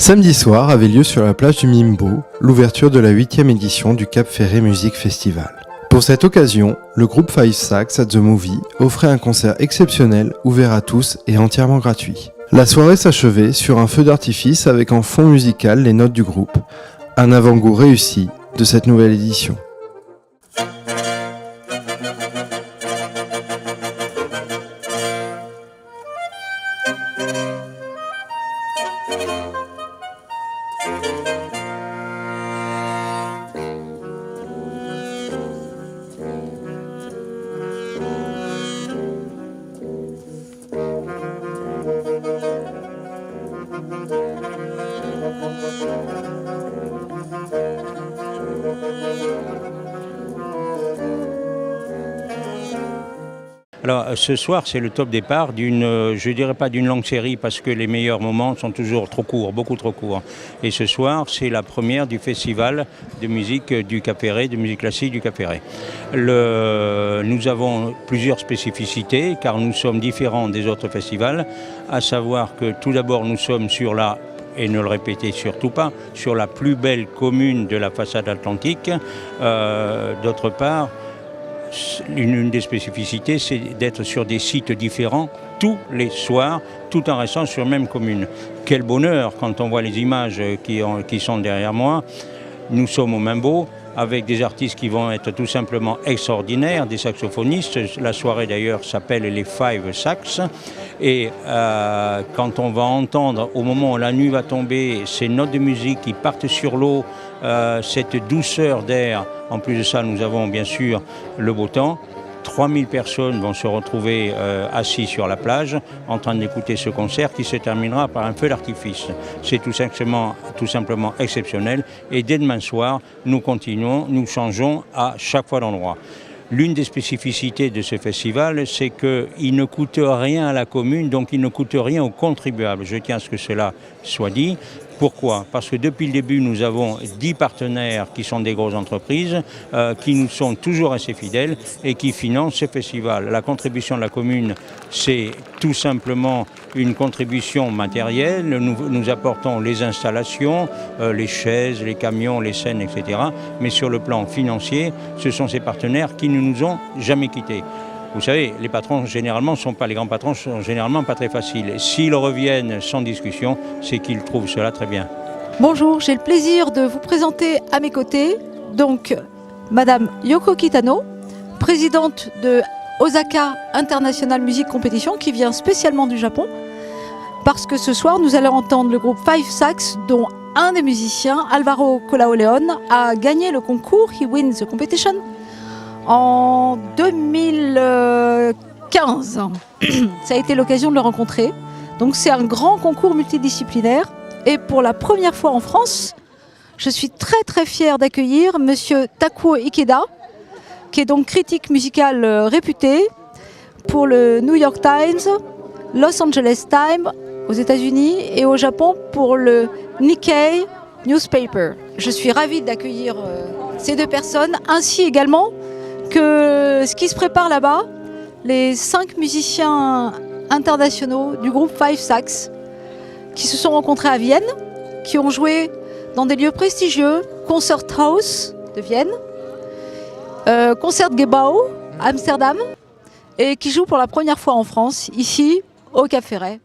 Samedi soir avait lieu sur la plage du Mimbo l'ouverture de la 8e édition du Cap Ferret Music Festival. Pour cette occasion, le groupe Five Sax at the Movie offrait un concert exceptionnel ouvert à tous et entièrement gratuit. La soirée s'achevait sur un feu d'artifice avec en fond musical les notes du groupe, un avant-goût réussi de cette nouvelle édition. Alors ce soir c'est le top départ d'une, je dirais pas d'une longue série parce que les meilleurs moments sont toujours trop courts, beaucoup trop courts. Et ce soir c'est la première du festival de musique du Cap Ferret, de musique classique du Cap Ferret. Nous avons plusieurs spécificités car nous sommes différents des autres festivals, à savoir que tout d'abord nous sommes sur la, et ne le répétez surtout pas, sur la plus belle commune de la façade atlantique. D'autre part, une des spécificités, c'est d'être sur des sites différents tous les soirs, tout en restant sur la même commune. Quel bonheur quand on voit les images qui sont derrière moi. Nous sommes au Mimbo, avec des artistes qui vont être tout simplement extraordinaires, des saxophonistes. La soirée d'ailleurs s'appelle les Five Sax. Et quand on va entendre, au moment où la nuit va tomber, ces notes de musique qui partent sur l'eau, cette douceur d'air, en plus de ça nous avons bien sûr le beau temps. 3000 personnes vont se retrouver assis sur la plage en train d'écouter ce concert qui se terminera par un feu d'artifice. C'est tout simplement exceptionnel et dès demain soir, nous continuons, nous changeons à chaque fois d'endroit. L'une des spécificités de ce festival, c'est qu'il ne coûte rien à la commune, donc il ne coûte rien aux contribuables. Je tiens à ce que cela soit dit. Pourquoi? Parce que depuis le début, nous avons 10 partenaires qui sont des grosses entreprises, qui nous sont toujours assez fidèles et qui financent ce festival. La contribution de la commune, c'est tout simplement une contribution matérielle. Nous apportons les installations, les chaises, les camions, les scènes, etc. Mais sur le plan financier, ce sont ces partenaires qui ne nous ont jamais quittés. Vous savez, les patrons généralement les grands patrons sont généralement pas très faciles. S'ils reviennent sans discussion, c'est qu'ils trouvent cela très bien. Bonjour, j'ai le plaisir de vous présenter à mes côtés, donc Madame Yoko Kitano, présidente de Osaka International Music Competition, qui vient spécialement du Japon, parce que ce soir nous allons entendre le groupe Five Sax, dont un des musiciens, Alvaro Colaoleon, a gagné le concours He Wins the Competition en 2015. Ça a été l'occasion de le rencontrer. Donc c'est un grand concours multidisciplinaire. Et pour la première fois en France, je suis très fière d'accueillir Monsieur Takuo Ikeda, qui est donc critique musical réputé pour le New York Times, Los Angeles Times aux États-Unis et au Japon pour le Nikkei Newspaper. Je suis ravie d'accueillir ces deux personnes, ainsi également que ce qui se prépare là-bas, les 5 musiciens internationaux du groupe Five Sax qui se sont rencontrés à Vienne, qui ont joué dans des lieux prestigieux, Concerthaus de Vienne, Concertgebouw à Amsterdam, et qui jouent pour la première fois en France, ici, au Cap Ferret.